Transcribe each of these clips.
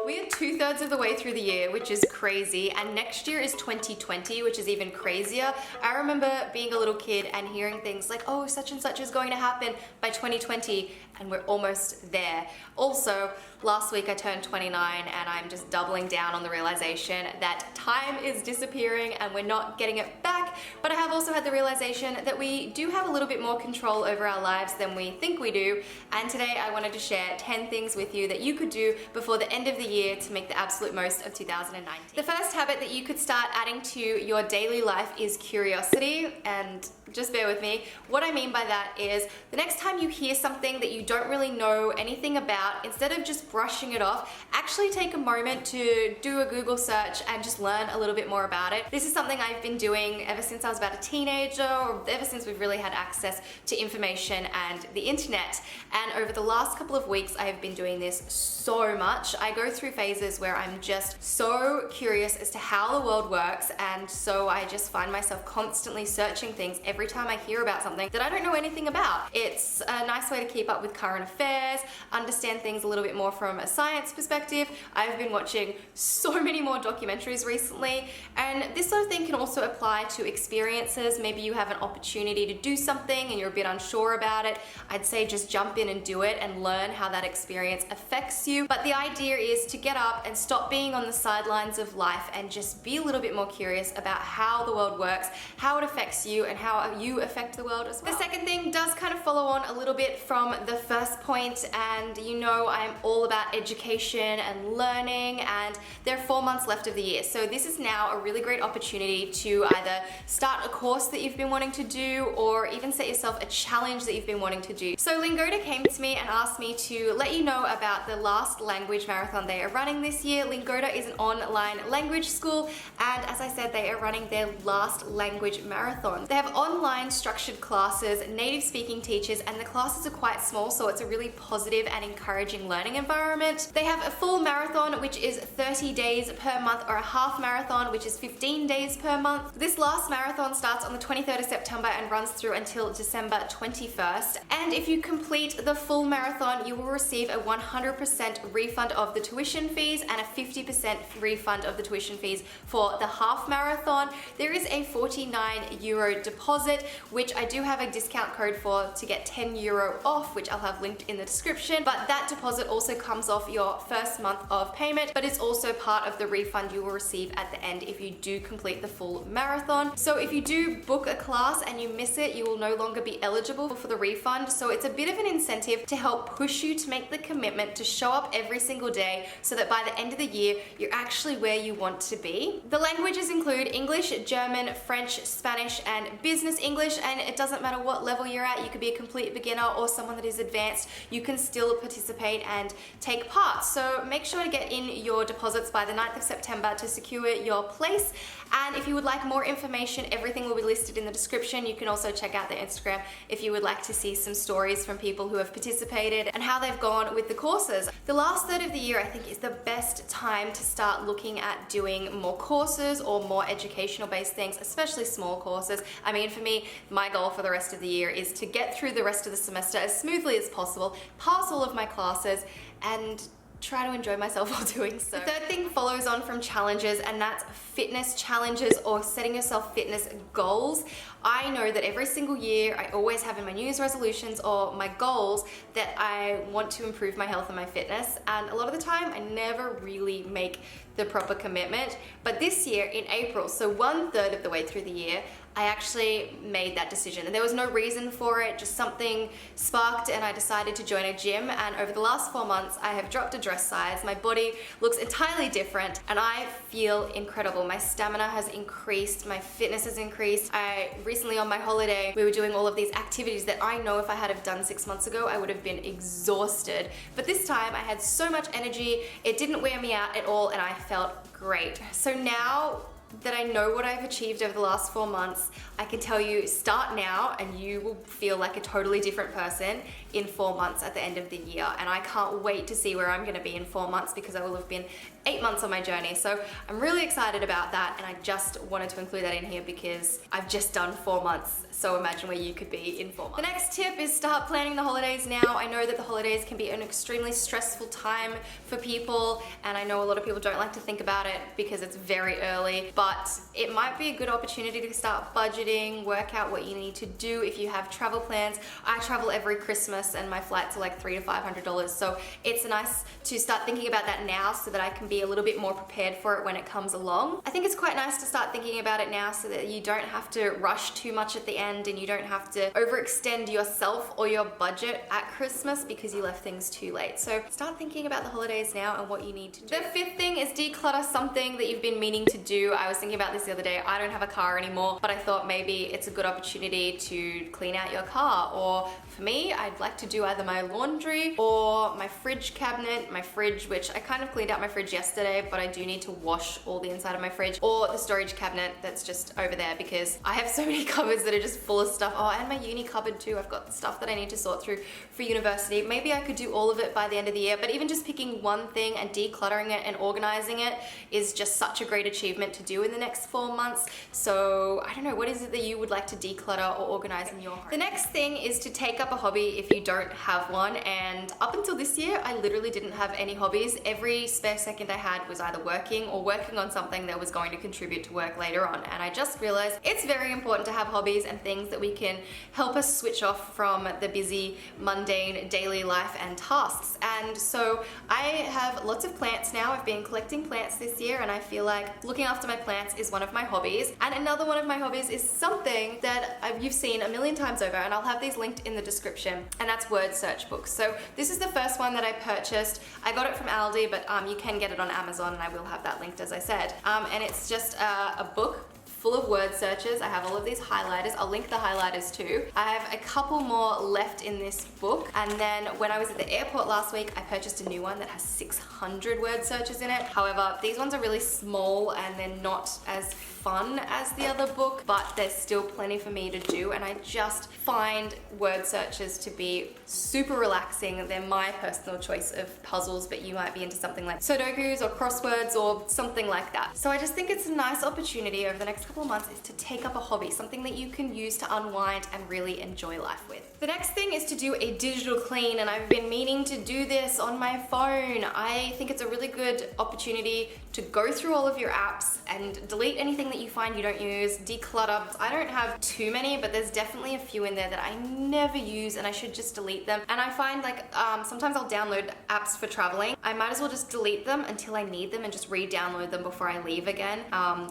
We are 2/3 of the way through the year, which is crazy, and next year is 2020, which is even crazier. I remember being a little kid and hearing things like, oh, such and such is going to happen by 2020, and we're almost there. Also, last week I turned 29 and I'm just doubling down on the realization that time is disappearing and we're not getting it back, but I have also had the realization that we do have a little bit more control over our lives than we think we do, and today I wanted to share 10 things with you that you could do before the end of the year to make the absolute most of 2019. The first habit that you could start adding to your daily life is curiosity, and just bear with me. What I mean by that is the next time you hear something that you don't really know anything about, instead of just brushing it off, actually take a moment to do a Google search and just learn a little bit more about it. This is something I've been doing ever since I was about a teenager, or ever since we've really had access to information and the internet. And over the last couple of weeks, I have been doing this so much. I go through phases where I'm just so curious as to how the world works, and so I just find myself constantly searching things every time I hear about something that I don't know anything about. It's a nice way to keep up with current affairs, understand things a little bit more from a science perspective. I've been watching so many more documentaries recently, and this sort of thing can also apply to experiences. Maybe you have an opportunity to do something and you're a bit unsure about it. I'd say just jump in and do it and learn how that experience affects you. But the idea is to get up and stop being on the sidelines of life and just be a little bit more curious about how the world works, how it affects you, and how you affect the world as well. The second thing does kind of follow on a little bit from the first point, and you know I'm all about education and learning, and there are 4 months left of the year. So this is now a really great opportunity to either start a course that you've been wanting to do, or even set yourself a challenge that you've been wanting to do. So Lingoda came to me and asked me to let you know about the last language marathon they are running this year. Lingoda is an online language school, and as I said, they are running their last language marathon. They have online structured classes, native speaking teachers, and the classes are quite small, so it's a really positive and encouraging learning environment. They have a full marathon, which is 30 days per month, or a half marathon, which is 15 days per month. This last marathon starts on the 23rd of September and runs through until December 21st. And if you complete the full marathon, you will receive a 100% refund of the tuition fees and a 50% refund of the tuition fees for the half marathon. There is a €49 deposit, which I do have a discount code for to get €10 off, which I'll have linked in the description. But that deposit also comes off your first month of payment, but it's also part of the refund you will receive at the end if you do complete the full marathon. So if you do book a class and you miss it, you will no longer be eligible for the refund. So it's a bit of an incentive to help push you to make the commitment to show up every single day, so that by the end of the year, you're actually where you want to be. The languages include English, German, French, Spanish, and business English, and it doesn't matter what level you're at. You could be a complete beginner or someone that is advanced. You can still participate and take part. So make sure to get in your deposits by the 9th of September to secure your place. And if you would like more information, everything will be listed in the description. You can also check out their Instagram if you would like to see some stories from people who have participated and how they've gone with the courses. The last third of the year, I think, is the best time to start looking at doing more courses or more educational based things, especially small courses. I mean, for me, my goal for the rest of the year is to get through the rest of the semester as smoothly as possible, pass all of my classes, and try to enjoy myself while doing so. The third thing follows on from challenges, and that's fitness challenges or setting yourself fitness goals. I know that every single year I always have in my New Year's resolutions or my goals that I want to improve my health and my fitness, and a lot of the time I never really make the proper commitment. But this year in April, so 1/3 of the way through the year, I actually made that decision, and there was no reason for it, just something sparked and I decided to join a gym. And over the last 4 months, I have dropped a dress size. My body looks entirely different and I feel incredible. My stamina has increased, my fitness has increased. Recently on my holiday, we were doing all of these activities that I know if I had have done 6 months ago, I would have been exhausted. But this time I had so much energy, it didn't wear me out at all, and I felt great. So now that I know what I've achieved over the last 4 months, I can tell you, start now and you will feel like a totally different person in 4 months at the end of the year. And I can't wait to see where I'm gonna be in 4 months, because I will have been 8 months on my journey. So I'm really excited about that, and I just wanted to include that in here because I've just done 4 months so imagine where you could be in 4 months. The next tip is start planning the holidays now. I know that the holidays can be an extremely stressful time for people, and I know a lot of people don't like to think about it because it's very early, but it might be a good opportunity to start budgeting, work out what you need to do if you have travel plans. I travel every Christmas and my flights are like $300 to $500, so it's nice to start thinking about that now so that I can be a little bit more prepared for it when it comes along. I think it's quite nice to start thinking about it now so that you don't have to rush too much at the end and you don't have to overextend yourself or your budget at Christmas because you left things too late. So start thinking about the holidays now and what you need to do. The fifth thing is declutter something that you've been meaning to do. I was thinking about this the other day. I don't have a car anymore, but I thought maybe it's a good opportunity to clean out your car, or for me, I'd like to do either my laundry or my fridge cabinet, my fridge, which I kind of cleaned out my fridge yesterday, but I do need to wash all the inside of my fridge, or the storage cabinet that's just over there because I have so many cupboards that are just full of stuff. Oh, and my uni cupboard too. I've got stuff that I need to sort through for university. Maybe I could do all of it by the end of the year, but even just picking one thing and decluttering it and organizing it is just such a great achievement to do in the next 4 months. So I don't know, what is it that you would like to declutter or organize in your home? The next thing is to take up a hobby if you don't have one, and up until this year I literally didn't have any hobbies. Every spare second I had was either working or working on something that was going to contribute to work later on, and I just realized it's very important to have hobbies and things that we can help us switch off from the busy, mundane daily life and tasks. And so I have lots of plants now. I've been collecting plants this year and I feel like looking after my plants is one of my hobbies. And another one of my hobbies is something that you've seen a million times over, and I'll have these linked in the description, and that's word search books. So this is the first one that I purchased. I got it from Aldi, but you can get it on Amazon, and I will have that linked as I said. And it's just a book full of word searches. I have all of these highlighters. I'll link the highlighters too. I have a couple more left in this book, and then when I was at the airport last week, I purchased a new one that has 600 word searches in it. However, these ones are really small and they're not as fun as the other book, but there's still plenty for me to do, and I just find word searches to be super relaxing. They're my personal choice of puzzles, but you might be into something like Sudokus or crosswords or something like that. So I just think it's a nice opportunity over the next couple of months is to take up a hobby, something that you can use to unwind and really enjoy life with. The next thing is to do a digital clean, and I've been meaning to do this on my phone. I think it's a really good opportunity to go through all of your apps and delete anything that you find you don't use, declutter. I don't have too many, but there's definitely a few in there that I never use and I should just delete them. And I find like sometimes I'll download apps for traveling. I might as well just delete them until I need them and just re-download them before I leave again.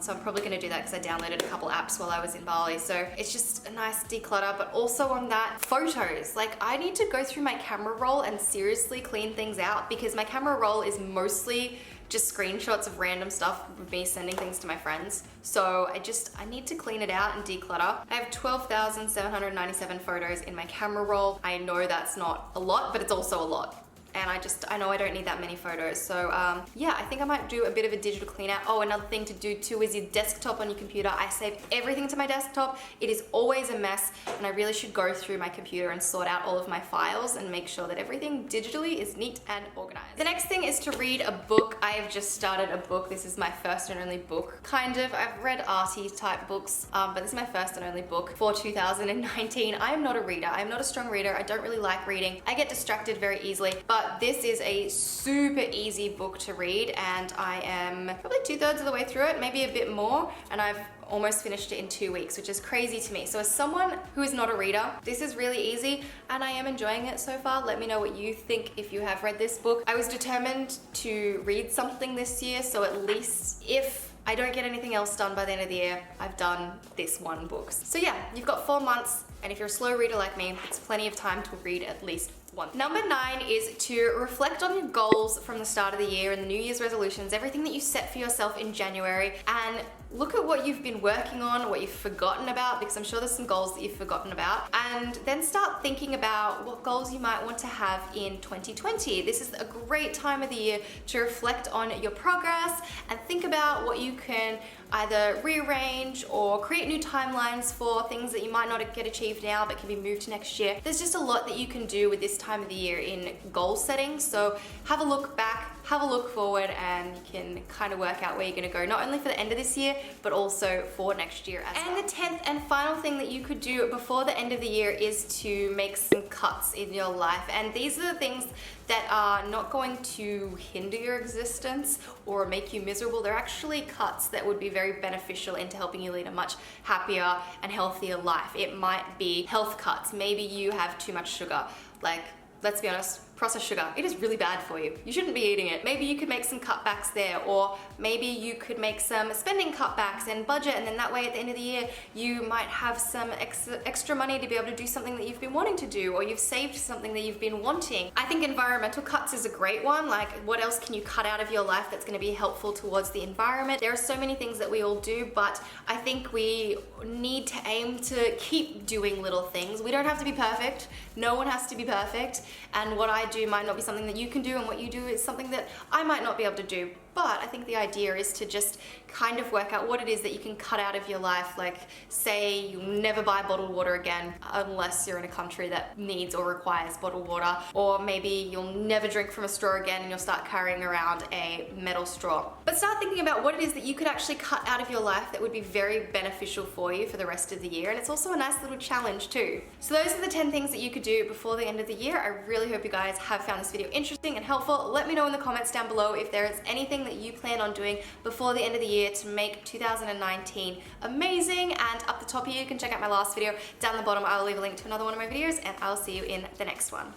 So I'm probably gonna do that because I downloaded a couple apps while I was in Bali. So it's just a nice declutter, but also on that, photos. Like I need to go through my camera roll and seriously clean things out because my camera roll is mostly just screenshots of random stuff of me sending things to my friends. So I need to clean it out and declutter. I have 12,797 photos in my camera roll. I know that's not a lot, but it's also a lot. And I know I don't need that many photos. So yeah, I think I might do a bit of a digital clean out. Oh, another thing to do too is your desktop on your computer. I save everything to my desktop. It is always a mess, and I really should go through my computer and sort out all of my files and make sure that everything digitally is neat and organized. The next thing is to read a book. I have just started a book. This is my first and only book. Kind of, I've read arty type books, but this is my first and only book for 2019. I am not a reader. I'm not a strong reader. I don't really like reading. I get distracted very easily, but this is a super easy book to read, and I am probably 2/3 of the way through it, maybe a bit more, and I've almost finished it in 2 weeks, which is crazy to me. So as someone who is not a reader, this is really easy and I am enjoying it so far. Let me know what you think if you have read this book. I was determined to read something this year, so at least if I don't get anything else done by the end of the year, I've done this one book. So yeah, you've got 4 months, and if you're a slow reader like me, it's plenty of time to read at least one. Number 9 is to reflect on your goals from the start of the year and the New Year's resolutions, everything that you set for yourself in January, and look at what you've been working on, what you've forgotten about, because I'm sure there's some goals that you've forgotten about, and then start thinking about what goals you might want to have in 2020. This is a great time of the year to reflect on your progress and think about what you can either rearrange or create new timelines for things that you might not get achieved now but can be moved to next year. There's just a lot that you can do with this time of the year in goal setting, so have a look back, have a look forward and you can kind of work out where you're gonna go, not only for the end of this year, but also for next year as well. And the 10th and final thing that you could do before the end of the year is to make some cuts in your life. And these are the things that are not going to hinder your existence or make you miserable. They're actually cuts that would be very beneficial into helping you lead a much happier and healthier life. It might be health cuts. Maybe you have too much sugar. Like, let's be honest, processed sugar, it is really bad for you. You shouldn't be eating it. Maybe you could make some cutbacks there, or maybe you could make some spending cutbacks and budget, and then that way at the end of the year, you might have some extra money to be able to do something that you've been wanting to do, or you've saved something that you've been wanting. I think environmental cuts is a great one. Like, what else can you cut out of your life that's gonna be helpful towards the environment? There are so many things that we all do, but I think we need to aim to keep doing little things. We don't have to be perfect. No one has to be perfect. And what I do might not be something that you can do, and what you do is something that I might not be able to do. But I think the idea is to just kind of work out what it is that you can cut out of your life. Like, say you'll never buy bottled water again unless you're in a country that needs or requires bottled water. Or maybe you'll never drink from a straw again and you'll start carrying around a metal straw. But start thinking about what it is that you could actually cut out of your life that would be very beneficial for you for the rest of the year. And it's also a nice little challenge too. So those are the 10 things that you could do before the end of the year. I really hope you guys have found this video interesting and helpful. Let me know in the comments down below if there is anything that you plan on doing before the end of the year to make 2019 amazing. And up the top here, you can check out my last video. Down the bottom, I'll leave a link to another one of my videos, and I'll see you in the next one.